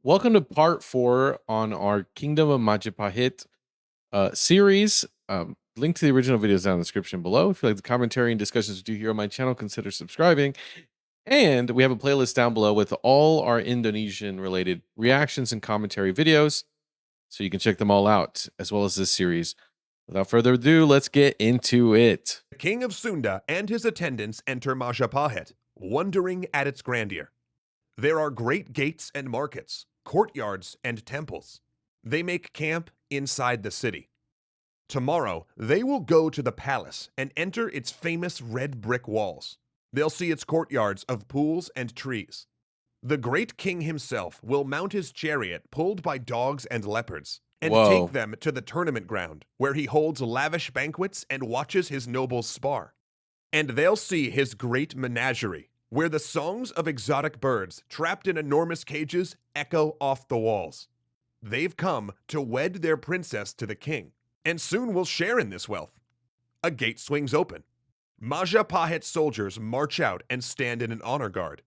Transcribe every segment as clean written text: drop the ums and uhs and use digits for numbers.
Welcome to part 4 on our Kingdom of Majapahit series. Link to the original videos down in the description below. If you like the commentary and discussions we do here on my channel, consider subscribing. And we have a playlist down below with all our Indonesian related reactions and commentary videos, so you can check them all out, as well as this series. Without further ado, let's get into it. The king of Sunda and his attendants enter Majapahit, wondering at its grandeur. There are great gates and markets, courtyards and temples. They make camp inside the city. Tomorrow, they will go to the palace and enter its famous red brick walls. They'll see its courtyards of pools and trees. The great king himself will mount his chariot pulled by dogs and leopards and Whoa. take them to the tournament ground, where he holds lavish banquets and watches his nobles spar. And they'll see his great menagerie, where the songs of exotic birds trapped in enormous cages echo off the walls. They've come to wed their princess to the king, and soon will share in this wealth. A gate swings open. Majapahit soldiers march out and stand in an honor guard.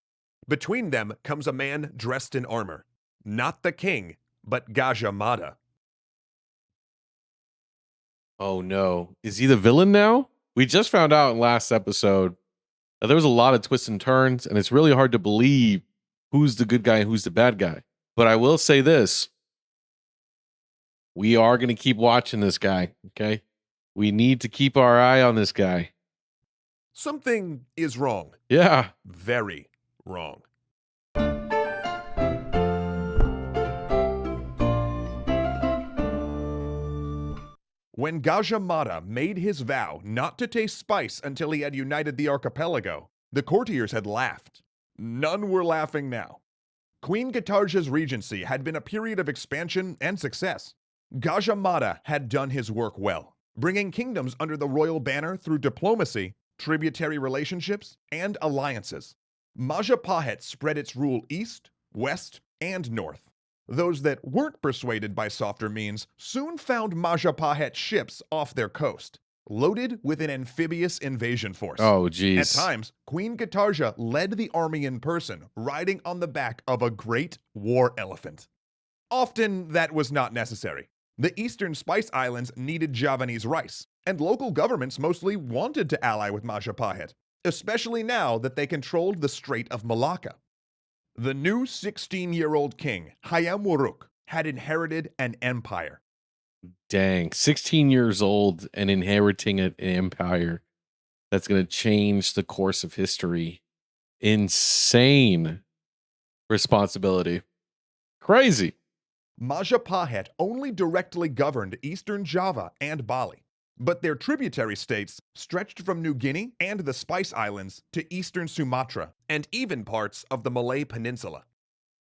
Between them comes a man dressed in armor. Not the king, but Gajah Mada. Oh no. Is he the villain now? We just found out in last episode that there was a lot of twists and turns, and it's really hard to believe who's the good guy and who's the bad guy. But I will say this. We are going to keep watching this guy, okay? We need to keep our eye on this guy. Something is wrong. Yeah. Very wrong. When Gajah Mada made his vow not to taste spice until he had united the archipelago, the courtiers had laughed. None were laughing now. Queen Gatarja's regency had been a period of expansion and success. Gajah Mada had done his work well, bringing kingdoms under the royal banner through diplomacy, tributary relationships, and alliances. Majapahit spread its rule east, west, and north. Those that weren't persuaded by softer means soon found Majapahit ships off their coast, loaded with an amphibious invasion force. Oh, geez. At times, Queen Gatarja led the army in person, riding on the back of a great war elephant. Often, that was not necessary. The eastern Spice Islands needed Javanese rice, and local governments mostly wanted to ally with Majapahit, especially now that they controlled the Strait of Malacca. The new 16-year-old king, Hayam Wuruk, had inherited an empire. Dang. 16 years old and inheriting an empire that's going to change the course of history. Insane responsibility. Crazy. Majapahit only directly governed eastern Java and Bali, but their tributary states stretched from New Guinea and the Spice Islands to eastern Sumatra and even parts of the Malay Peninsula.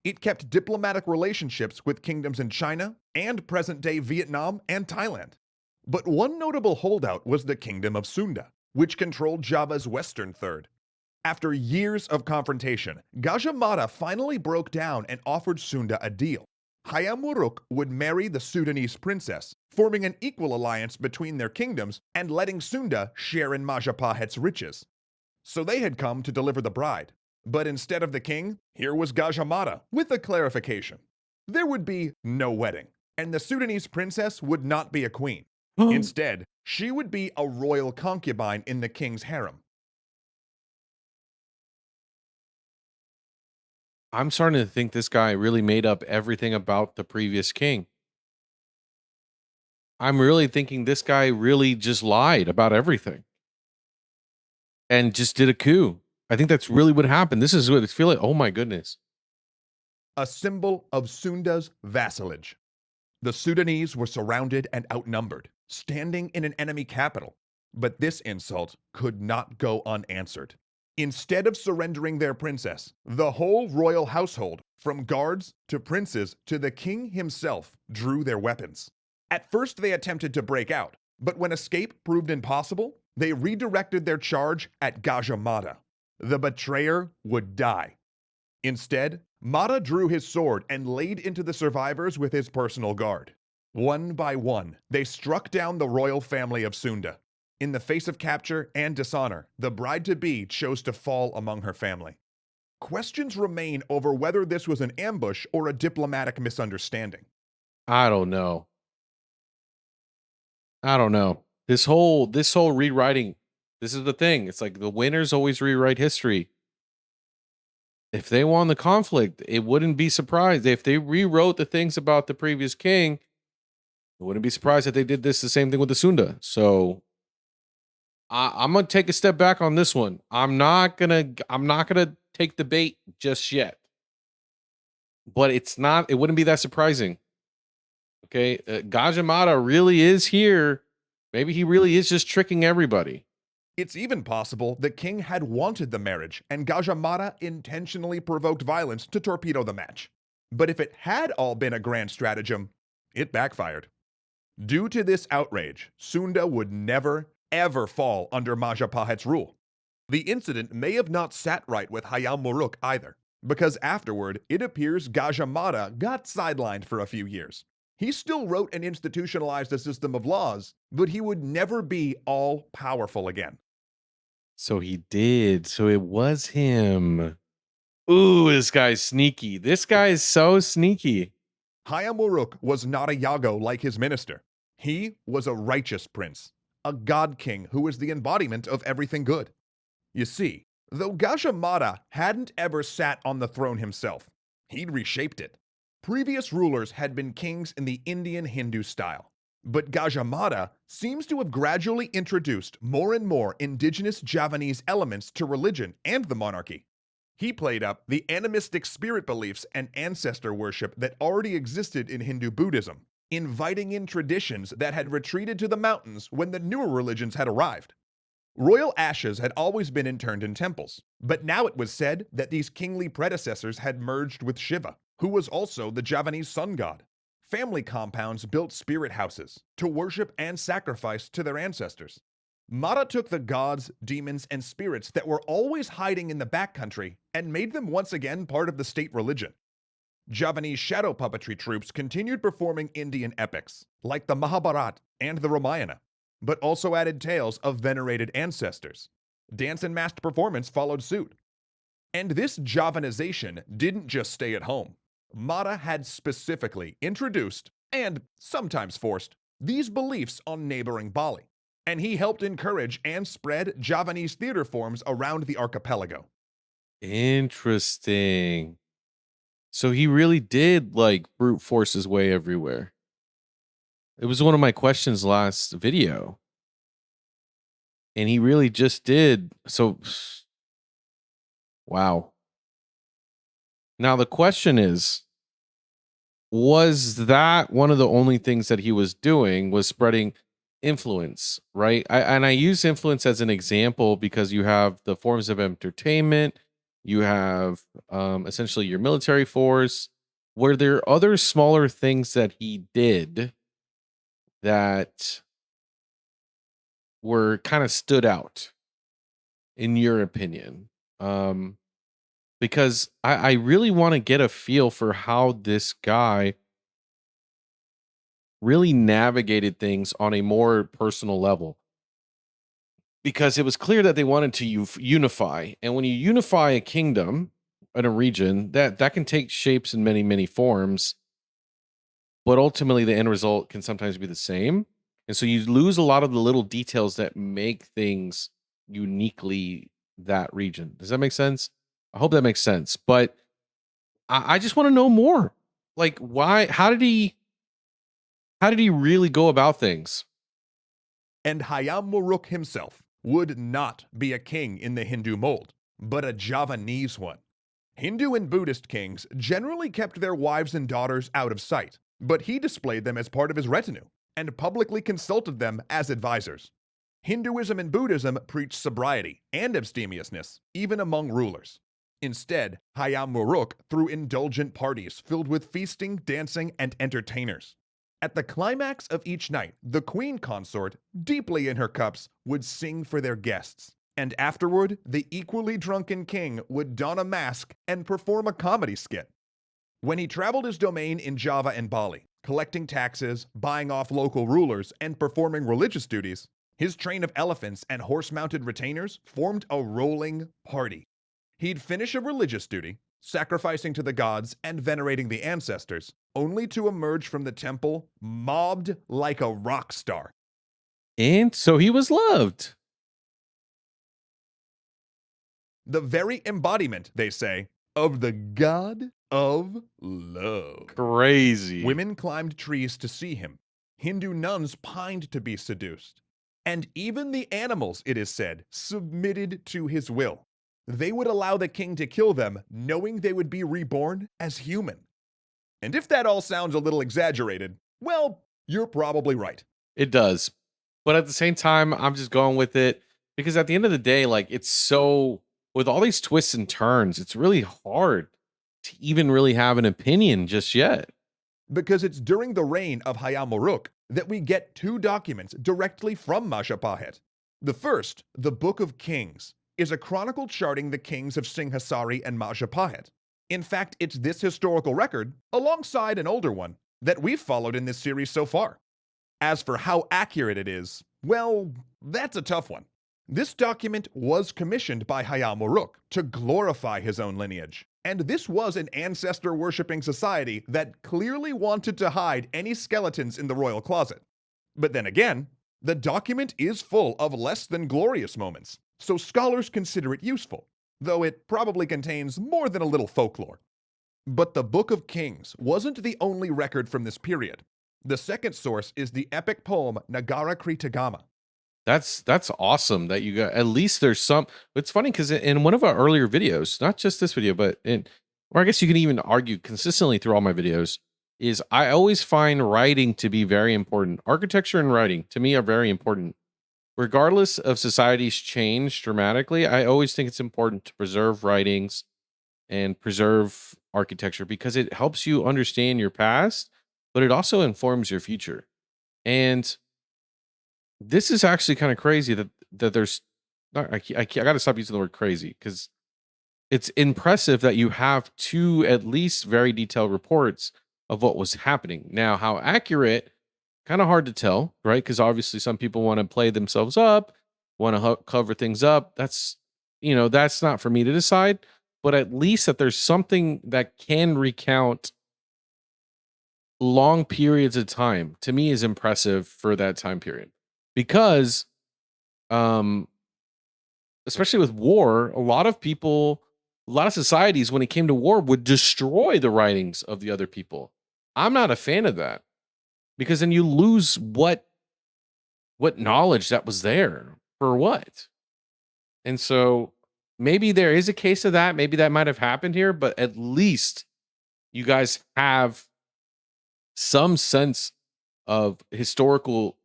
It kept diplomatic relationships with kingdoms in China and present-day Vietnam and Thailand. But one notable holdout was the Kingdom of Sunda, which controlled Java's western third. After years of confrontation, Gajah Mada finally broke down and offered Sunda a deal. Hayam Wuruk would marry the Sudanese princess, forming an equal alliance between their kingdoms and letting Sunda share in Majapahit's riches. So they had come to deliver the bride. But instead of the king, here was Gajah Mada with a clarification. There would be no wedding, and the Sudanese princess would not be a queen. Instead, she would be a royal concubine in the king's harem. I'm starting to think this guy really made up everything about the previous king. I'm really thinking this guy really just lied about everything and just did a coup. I think that's really what happened. This is what it's feeling. Oh my goodness. A symbol of Sunda's vassalage. The Sudanese were surrounded and outnumbered, standing in an enemy capital. But this insult could not go unanswered. Instead of surrendering their princess, the whole royal household, from guards to princes to the king himself, drew their weapons. At first they attempted to break out, but when escape proved impossible, they redirected their charge at Gajah Mada. The betrayer would die. Instead, Mada drew his sword and laid into the survivors with his personal guard. One by one, they struck down the royal family of Sunda. In the face of capture and dishonor, the bride-to-be chose to fall among her family. Questions remain over whether this was an ambush or a diplomatic misunderstanding. I don't know. I don't know. This whole rewriting, this is the thing. It's like the winners always rewrite history. If they won the conflict, it wouldn't be surprised. If they rewrote the things about the previous king, I wouldn't be surprised if they did the same thing with the Sunda. So I'm gonna take a step back on this one. I'm not gonna take the bait just yet. But it wouldn't be that surprising. Okay. Gajamada really is here. Maybe he really is just tricking everybody. It's even possible the king had wanted the marriage and Gajamada intentionally provoked violence to torpedo the match. But if it had all been a grand stratagem, it backfired. Due to this outrage, Sunda would never, ever fall under Majapahit's rule. The incident may have not sat right with Hayam Wuruk either, because afterward it appears Gajamada got sidelined for a few years. He still wrote and institutionalized a system of laws, but he would never be all powerful again. So he did. So it was him. Ooh, this guy's sneaky. This guy is so sneaky. Hayam Wuruk was not a Yago like his minister. He was a righteous prince, a god king who was the embodiment of everything good. You see, though Gajamada hadn't ever sat on the throne himself, he'd reshaped it. Previous rulers had been kings in the Indian Hindu style, but Gajamada seems to have gradually introduced more and more indigenous Javanese elements to religion and the monarchy. He played up the animistic spirit beliefs and ancestor worship that already existed in Hindu-Buddhism, inviting in traditions that had retreated to the mountains when the newer religions had arrived. Royal ashes had always been interned in temples, but now it was said that these kingly predecessors had merged with Shiva, who was also the Javanese sun god. Family compounds built spirit houses to worship and sacrifice to their ancestors. Mara took the gods, demons, and spirits that were always hiding in the backcountry and made them once again part of the state religion. Javanese shadow puppetry troupes continued performing Indian epics, like the Mahabharata and the Ramayana, but also added tales of venerated ancestors. Dance and masked performance followed suit. And this Javanization didn't just stay at home. Mara had specifically introduced, and sometimes forced, these beliefs on neighboring Bali, and he helped encourage and spread Javanese theater forms around the archipelago. Interesting. So he really did like brute force his way everywhere. It was one of my questions last video. And he really just did. So, wow. Now the question is, was that one of the only things that he was doing was spreading influence, right? I use influence as an example because you have the forms of entertainment, you have essentially your military force. Were there other smaller things that he did that were kind of stood out in your opinion? Because I really want to get a feel for how this guy really navigated things on a more personal level. Because it was clear that they wanted to unify. And when you unify a kingdom in a region, that can take shapes in many, many forms. But ultimately, the end result can sometimes be the same. And so you lose a lot of the little details that make things uniquely that region. Does that make sense? I hope that makes sense. But I just want to know more. Like, why? How did he really go about things? And Hayam Wuruk himself would not be a king in the Hindu mold, but a Javanese one. Hindu and Buddhist kings generally kept their wives and daughters out of sight, but he displayed them as part of his retinue and publicly consulted them as advisors. Hinduism and Buddhism preached sobriety and abstemiousness, even among rulers. Instead, Hayam Wuruk threw indulgent parties filled with feasting, dancing, and entertainers. At the climax of each night, the queen consort, deeply in her cups, would sing for their guests. And afterward, the equally drunken king would don a mask and perform a comedy skit. When he traveled his domain in Java and Bali, collecting taxes, buying off local rulers, and performing religious duties, his train of elephants and horse-mounted retainers formed a rolling party. He'd finish a religious duty, sacrificing to the gods and venerating the ancestors, only to emerge from the temple mobbed like a rock star. And so he was loved. The very embodiment, they say, of the god of love. Crazy. Women climbed trees to see him. Hindu nuns pined to be seduced. And even the animals, it is said, submitted to his will. They would allow the king to kill them, knowing they would be reborn as human. And if that all sounds a little exaggerated, well, you're probably right. It does. But at the same time, I'm just going with it because at the end of the day, like it's so with all these twists and turns, it's really hard to even really have an opinion just yet. Because it's during the reign of Hayam Uruk that we get two documents directly from Majapahit. The first, the Book of Kings, is a chronicle charting the kings of Singhasari and Majapahit. In fact, it's this historical record, alongside an older one, that we've followed in this series so far. As for how accurate it is, well, that's a tough one. This document was commissioned by Hayam Uruk to glorify his own lineage. And this was an ancestor-worshipping society that clearly wanted to hide any skeletons in the royal closet. But then again, the document is full of less than glorious moments, so scholars consider it useful, though it probably contains more than a little folklore. But the Book of Kings wasn't the only record from this period. The second source is the epic poem Nagara Kritagama. That's awesome that you got at least there's some. It's funny because in one of our earlier videos, not just this video, but or I guess you can even argue consistently through all my videos, is I always find writing to be very important. Architecture and writing to me are very important. Regardless of society's change dramatically, I always think it's important to preserve writings and preserve architecture because it helps you understand your past, but it also informs your future. And this is actually kind of crazy that there's not, I got to stop using the word crazy because it's impressive that you have two at least very detailed reports of what was happening. Now, how accurate, kind of hard to tell, right? Because obviously some people want to play themselves up, want to cover things up. That's, that's not for me to decide, but at least that there's something that can recount long periods of time to me is impressive for that time period because especially with war, a lot of people, a lot of societies, when it came to war, would destroy the writings of the other people. I'm not a fan of that because then you lose what knowledge that was there for what. And so maybe there is a case of that. Maybe that might have happened here, but at least you guys have some sense of historical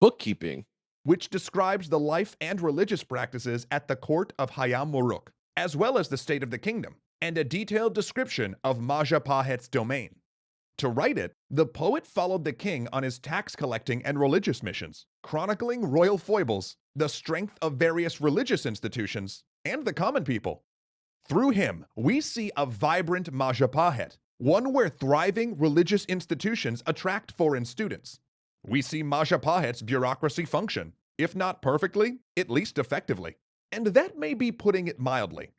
bookkeeping, which describes the life and religious practices at the court of Hayam Uruk, as well as the state of the kingdom, and a detailed description of Majapahit's domain. To write it, the poet followed the king on his tax collecting and religious missions, chronicling royal foibles, the strength of various religious institutions, and the common people. Through him, we see a vibrant Majapahit, one where thriving religious institutions attract foreign students. We see Majapahit's bureaucracy function, if not perfectly, at least effectively. And that may be putting it mildly.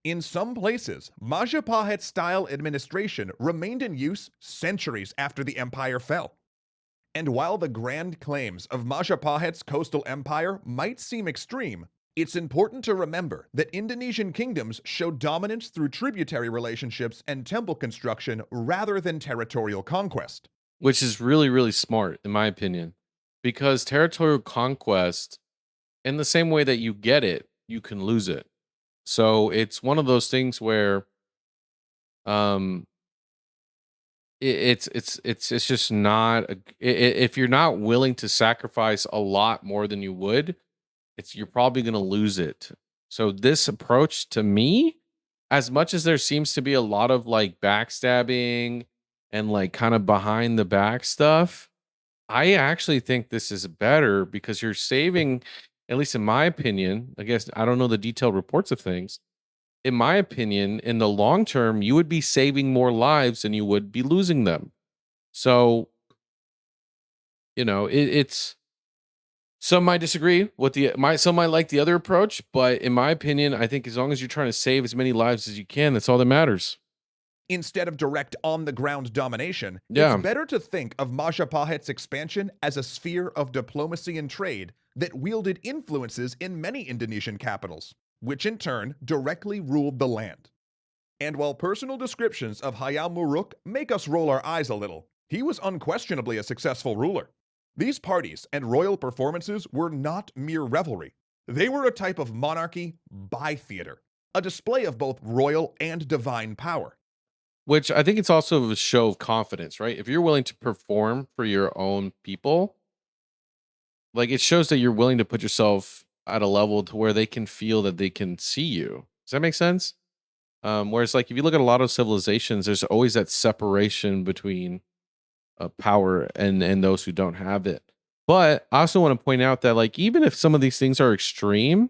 In some places, Majapahit-style administration remained in use centuries after the empire fell. And while the grand claims of Majapahit's coastal empire might seem extreme, it's important to remember that Indonesian kingdoms showed dominance through tributary relationships and temple construction rather than territorial conquest. which is really, really smart, in my opinion, because territorial conquest, in the same way that you get it, you can lose it. So it's one of those things where, um, it's just not if you're not willing to sacrifice a lot more than you would, you're probably going to lose it. So this approach to me, as much as there seems to be a lot of like backstabbing and like kind of behind the back stuff, I actually think this is better because you're saving, at least in my opinion, I guess I don't know the detailed reports of things. In my opinion, in the long term, you would be saving more lives than you would be losing them. So, it's Some might disagree with some might like the other approach, but in my opinion, I think as long as you're trying to save as many lives as you can, that's all that matters. Instead of direct on-the-ground domination, it's Yeah. better to think of Majapahit's expansion as a sphere of diplomacy and trade that wielded influences in many Indonesian capitals, which in turn directly ruled the land. And while personal descriptions of Hayam Wuruk make us roll our eyes a little, he was unquestionably a successful ruler. These parties and royal performances were not mere revelry. They were a type of monarchy by theater, a display of both royal and divine power. Which I think it's also a show of confidence, right? If you're willing to perform for your own people, like it shows that you're willing to put yourself at a level to where they can feel that they can see you. Does that make sense? Whereas, like, if you look at a lot of civilizations, there's always that separation between power and those who don't have it. But I also want to point out that, like, even if some of these things are extreme,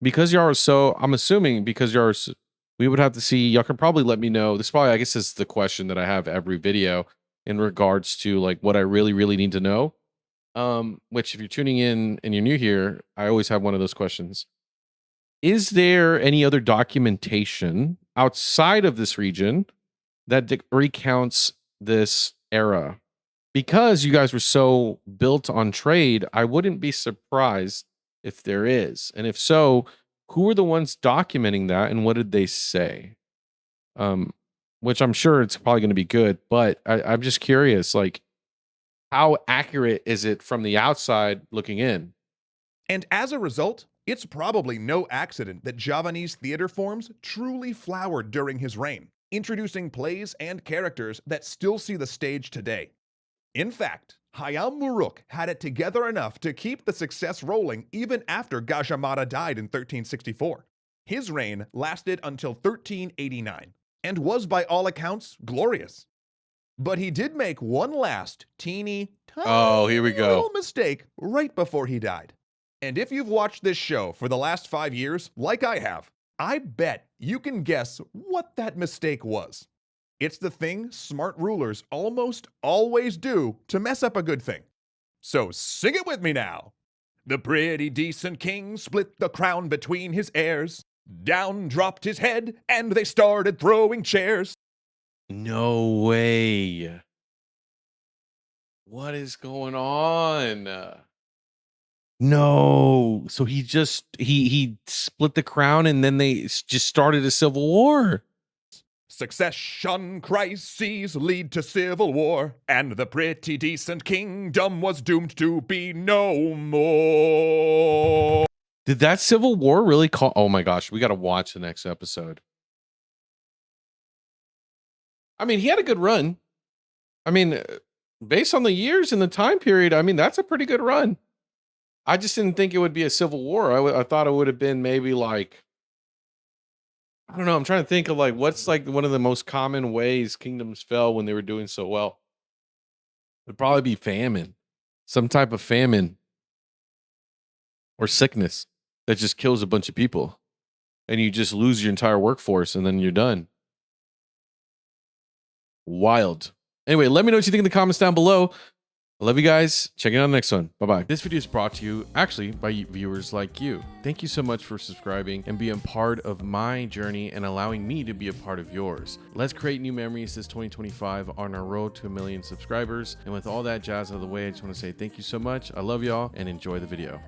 because y'all are so, I'm assuming because y'all are, we would have to see. Y'all can probably let me know. This probably, I guess, is the question that I have every video in regards to like what I really, really need to know. Which if you're tuning in and you're new here, I always have one of those questions. Is there any other documentation outside of this region that recounts this era? Because you guys were so built on trade, I wouldn't be surprised if there is. And if so, who are the ones documenting that and what did they say? Um, which I'm sure it's probably going to be good, but I'm just curious, like, how accurate is it from the outside looking in? And as a result, it's probably no accident that Javanese theater forms truly flowered during his reign, introducing plays and characters that still see the stage today. In fact, Hayam Wuruk had it together enough to keep the success rolling even after Gajah Mada died in 1364. His reign lasted until 1389 and was by all accounts glorious. But he did make one last teeny Oh, here we tiny go. little mistake right before he died. And if you've watched this show for the last 5 years, like I have, I bet you can guess what that mistake was. It's the thing smart rulers almost always do to mess up a good thing. So sing it with me now. The pretty decent king split the crown between his heirs. Down dropped his head, and they started throwing chairs. No way. What is going on? No. So he split the crown and then they just started a civil war. Succession crises lead to civil war, and the pretty decent kingdom was doomed to be no more. Did that civil war really call? Oh my gosh, we got to watch the next episode. I mean, he had a good run. I mean, based on the years and the time period, I mean, that's a pretty good run. I just didn't think it would be a civil war. I thought it would have been maybe like, I don't know. I'm trying to think of like what's like one of the most common ways kingdoms fell when they were doing so well. It'd probably be famine, some type of famine or sickness that just kills a bunch of people and you just lose your entire workforce and then you're done. Wild. Anyway, let me know what you think in the comments down below. I love you guys. Check it out on the next one. Bye-bye. This video is brought to you actually by viewers like you. Thank you so much for subscribing and being part of my journey and allowing me to be a part of yours. Let's create new memories this 2025 on our road to 1 million subscribers. And with all that jazz out of the way, I just want to say thank you so much. I love y'all and enjoy the video.